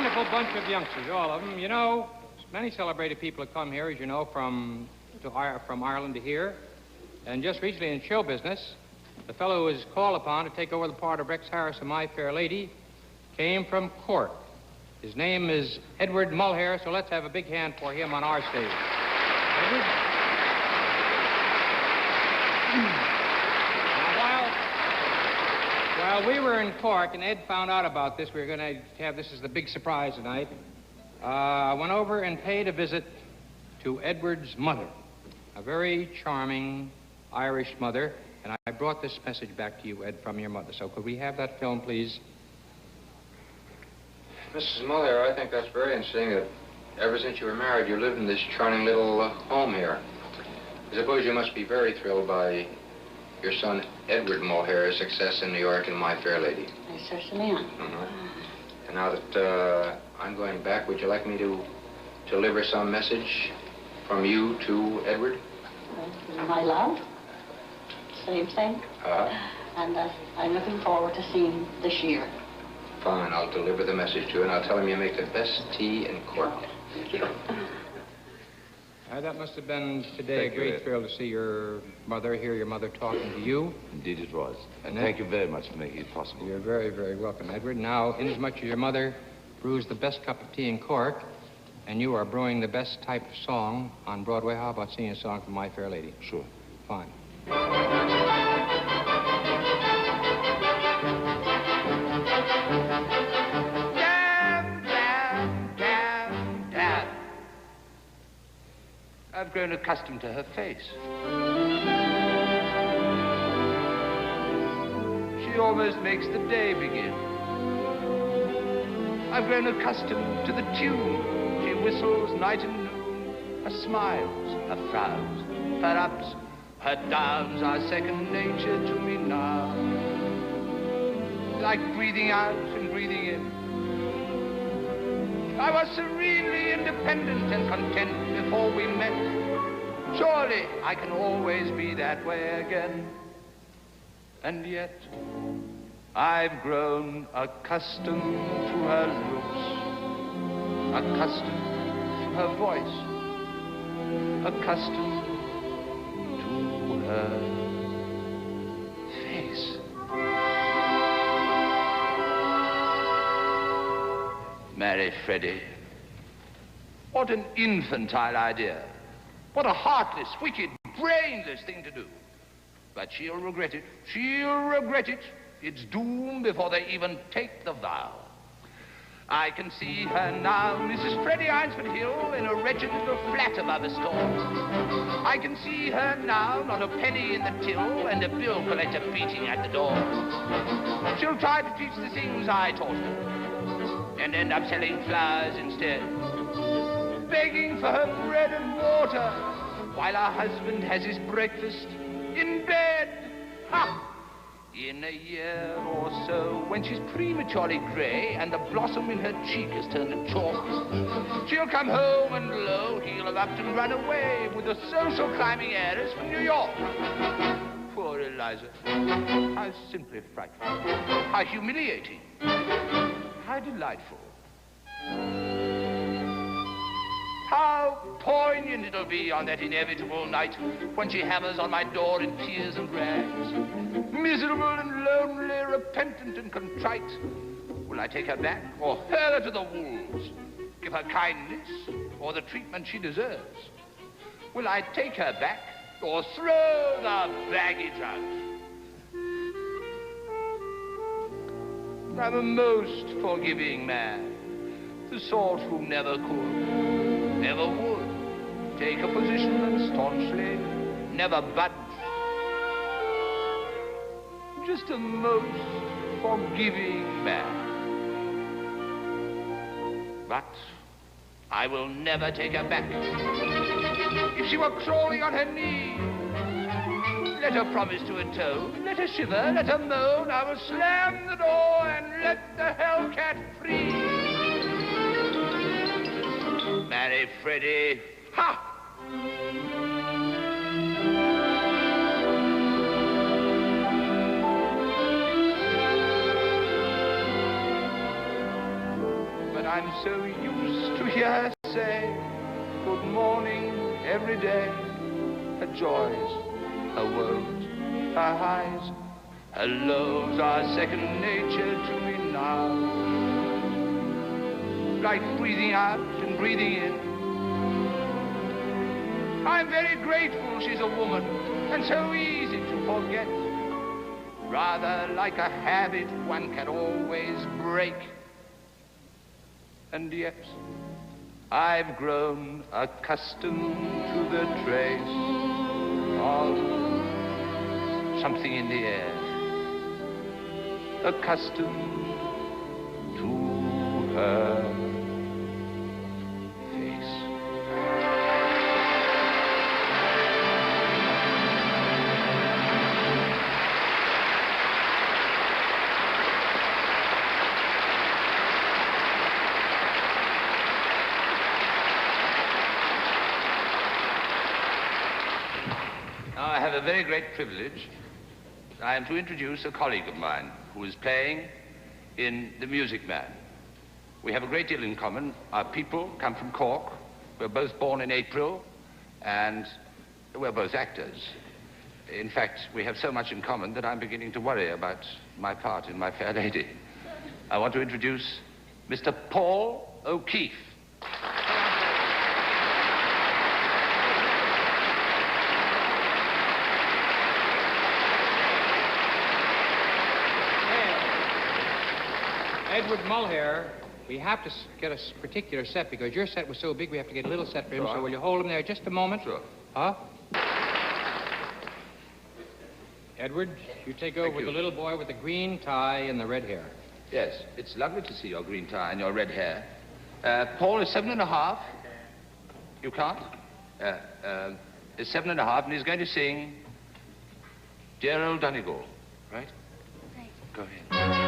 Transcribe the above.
wonderful bunch of youngsters, all of them. You know, many celebrated people have come here, as you know, from Ireland to here. And just recently in show business, the fellow who was called upon to take over the part of Rex Harris in My Fair Lady came from Cork. His name is Edward Mulhare, so let's have a big hand for him on our stage. Edward? While we were in Cork and Ed found out about this, we were going to have this as the big surprise tonight, I went over and paid a visit to Edward's mother, a very charming Irish mother, and I brought this message back to you, Ed, from your mother. So could we have that film, please? Mrs. Muller, I think that's very interesting that ever since you were married, you lived in this charming little home here. I suppose you must be very thrilled by your son Edward Mulhare's success in New York in My Fair Lady. I certainly am. And now that I'm going back, would you like me to deliver some message from you to Edward? My love. Same thing. And I'm looking forward to seeing him this year. Fine, I'll deliver the message to you, and I'll tell him you make the best tea in Cork. Thank you. That must have been today a great thrill to see your mother, hear your mother talking to you. Indeed it was. And thank you very much for making it possible. You're very, very welcome, Edward. Now, inasmuch as your mother brews the best cup of tea in Cork, and you are brewing the best type of song on Broadway, how about singing a song from My Fair Lady? Sure. Fine. I've grown accustomed to her face. She almost makes the day begin. I've grown accustomed to the tune. She whistles night and noon. Her smiles, her frowns, her ups, her downs are second nature to me now. Like breathing out and breathing in. I was serenely independent and content before we met. Surely I can always be that way again. And yet, I've grown accustomed to her looks, accustomed to her voice, accustomed to her face. Marry Freddie. What an infantile idea. What a heartless, wicked, brainless thing to do. But she'll regret it. She'll regret it. It's doom before they even take the vow. I can see her now, Mrs. Freddie Eynsford Hill, in a wretched little flat above a store. I can see her now, not a penny in the till, and a bill collector beating at the door. She'll try to teach the things I taught her, and end up selling flowers instead, begging for her bread and water, while her husband has his breakfast in bed. Ha! In a year or so, when she's prematurely gray and the blossom in her cheek has turned to chalk, she'll come home and lo, he'll have upped and run away with a social climbing heiress from New York. Poor Eliza. How simply frightful. How humiliating. How delightful. How poignant it'll be on that inevitable night when she hammers on my door in tears and rags. Miserable and lonely, repentant and contrite. Will I take her back or hurl her to the wolves? Give her kindness or the treatment she deserves? Will I take her back or throw the baggage out? I'm a most forgiving man, the sort who never could, never would, take a position and staunchly never budge. Just a most forgiving man. But I will never take her back. If she were crawling on her knees, let her promise to atone, let her shiver, let her moan. I will slam the door and let the hellcat free. Marry Freddie. Ha! I'm so used to hear her say, good morning every day. Her joys, her woes, her highs, her lows are second nature to me now. Like breathing out and breathing in. I'm very grateful she's a woman and so easy to forget. Rather like a habit one can always break. And yet, I've grown accustomed to the trace of something in the air. Accustomed to her face. Now, I have a very great privilege. I am to introduce a colleague of mine who is playing in The Music Man. We have a great deal in common. Our people come from Cork. We're both born in April, and we're both actors. In fact, we have so much in common that I'm beginning to worry about my part in My Fair Lady. I want to introduce Mr. Paul O'Keefe. Edward Mulhare, we have to get a particular set because your set was so big we have to get a little set for him. Sure. So will you hold him there just a moment? Sure. Huh? Edward, you take over with the little boy with the green tie and the red hair. Yes, it's lovely to see your green tie and your red hair. Paul is 7½. You can't? Is 7½ and he's going to sing Dear Old Donegal, right? Right. Go ahead.